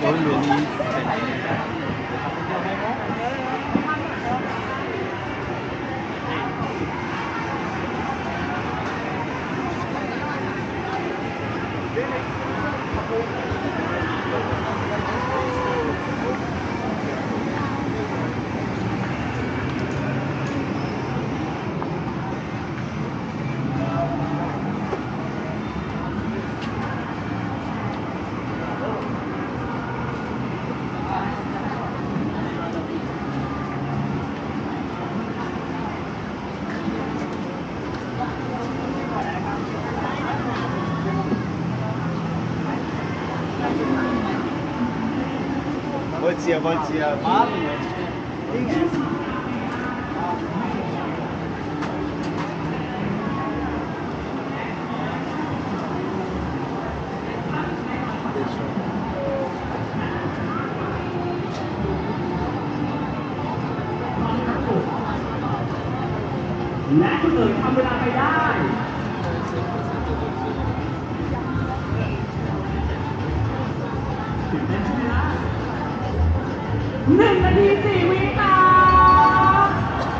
Bom dia.และคุณเอ๋ยทำเวลาไปได้1 นาที 4 วิค่ะ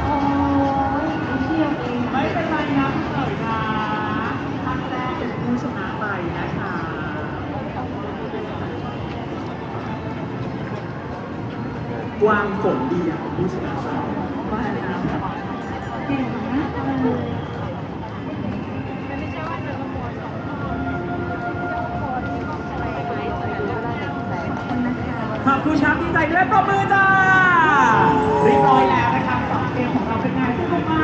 โอ้ยเที่ยวเองไม่เป็นไรนะคุณเอ๋ยนะท่านแรกเป็นผู้ชนะไปนะคะกวางฝนดีอ่ะผู้ชนะไปว่าแล้วเก่งมากเลยขอบคุณครับดีใจด้วยปรบมือจ้าเรียบร้อยแล้วนะครับสองเกมของเราเป็นไงสนุกไหม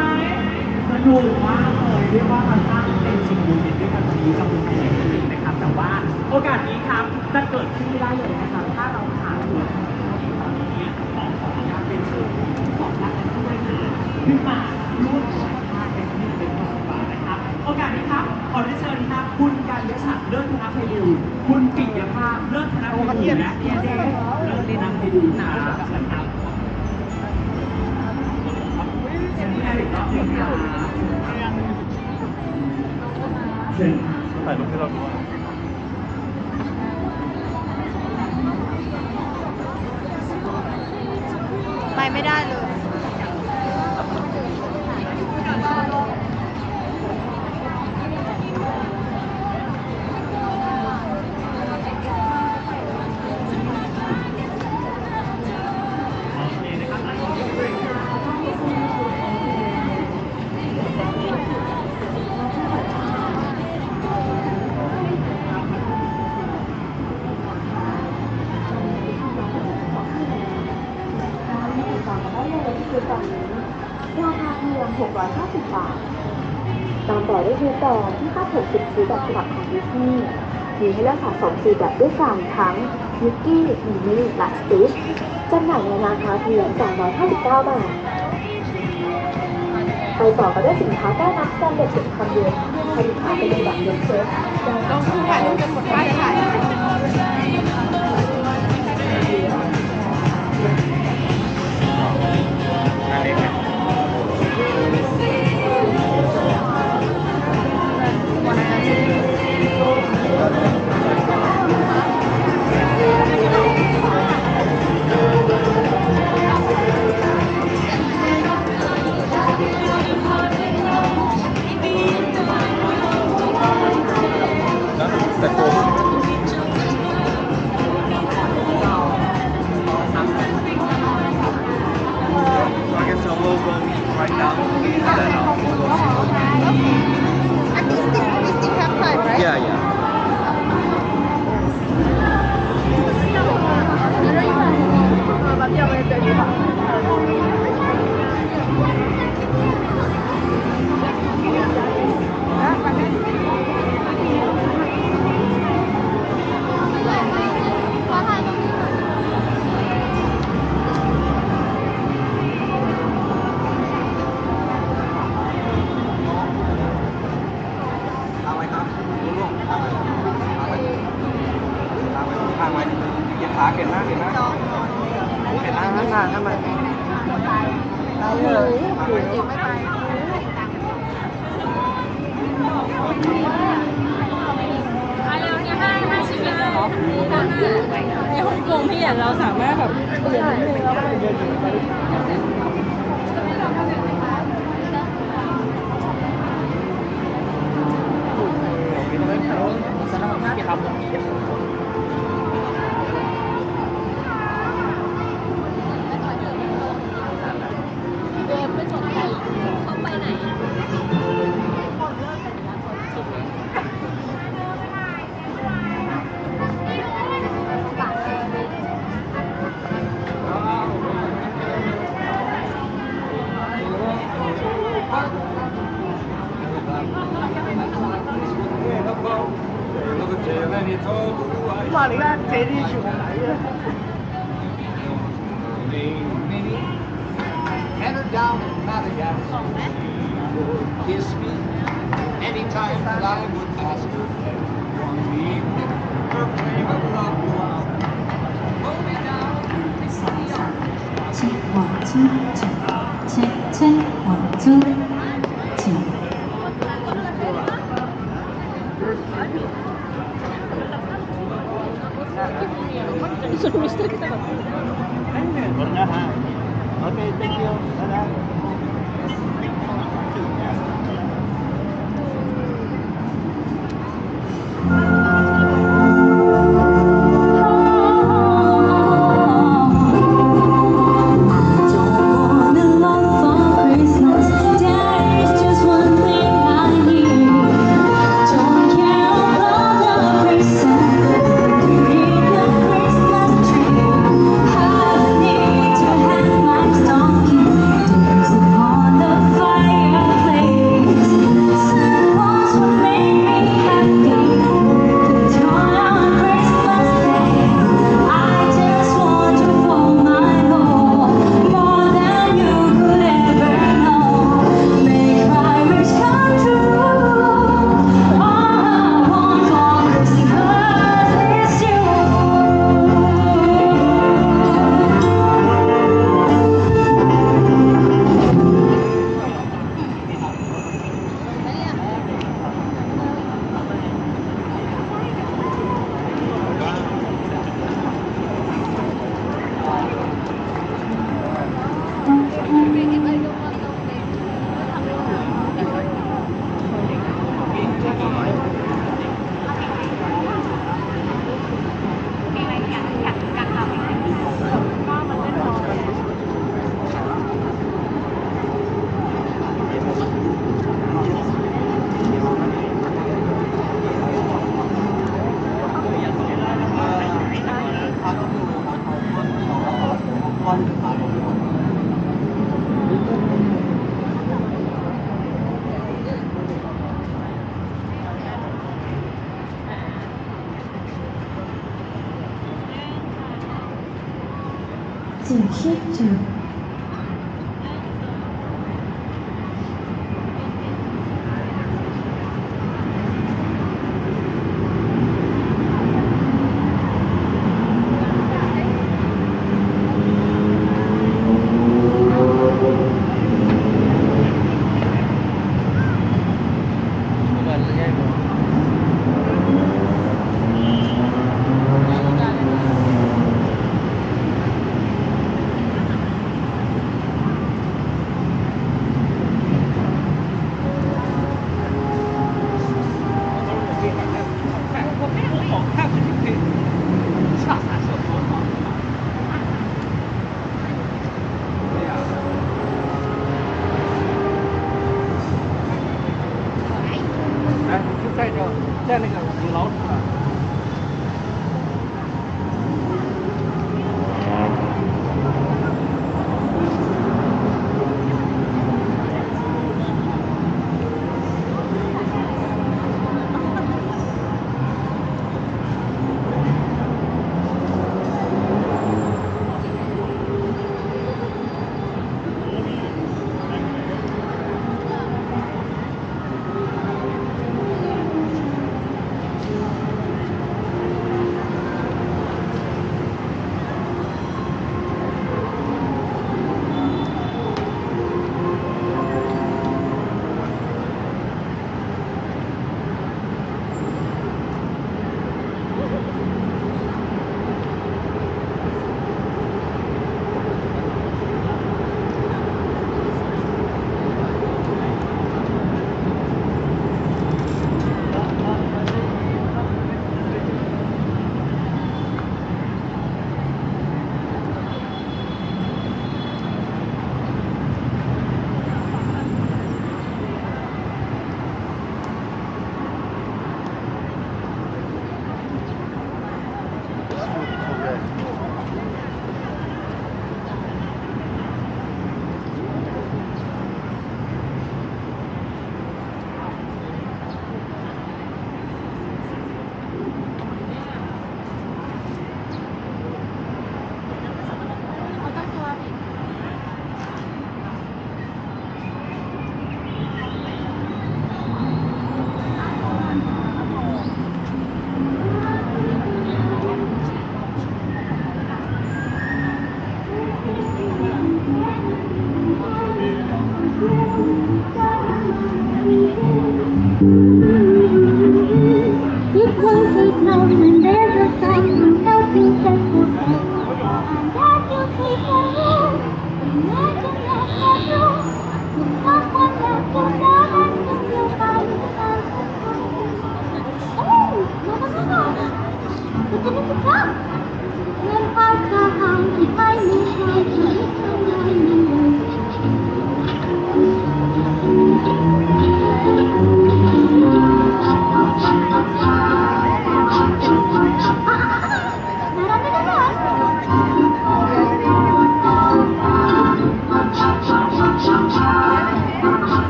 สนุกมากเลยเรียกว่ามันสร้างเป็นสิ่งดีๆด้วยกันวันนี้กับคุณไทยจริงๆนะครับแต่ว่าโอกาสนี้ครับจะเกิดขึ้นไม่ได้เลยนะครับถ้าเราขาดตัวที่ตอนนี้ขออนุญาตเป็นเชิญสองท่านผู้บริหารขึ้นมาร่วมแชร์ภาพเป็นที่เป็นของฝากนะครับโอกาสนี้ครับขอเชิญครับคุณการยศักดิ์เลิศธนภัยบูลย์คุณปิยภาพเลิศธนภัยบูลย์และคุณเจเลิศธนภัยบูลย์นะครับเชิญได้เลยครับเชิญถ่ายรูปให้เราดูไปไม่ได้เลยราคาเพียง650 บาทตามต่อด้วยคูปองที่ค่าถูกสิทธิ์ซื้อแบบฉบับของดิสนีย์มีให้เลือกสะสม4แบบด้วยกันทั้งมิกกี้มินนี่และสติชจำหน่ายในราคาเพียง259 บาทไปต่อกันด้วยสินค้าแก้น้ำสแตนเลส10 คำเดียวให้ลูกค้าไปเลยแบบเย็นเชฟต้องถ่ายรูปจะกดป้ายถ่าย ในฮ่องกงพี่เราสามารถแบบเปลี่ยนนิดนึงแล้วเดินอยู่ไปเดินไม่สนใจเขาไปไหน 哇！你看这里熊来了。Head her down in Madagascar. Kiss me anytime that I would ask her. One evening, her flame of love will out. Hold me down. 1, 2, check, 1, 2, check, check, check, 1, 2, check. Sono mi sta che stava Okay, thank you. Bye-bye. 继续住。在那个有老鼠了。คิดว่าคือเราเหมือนเดิ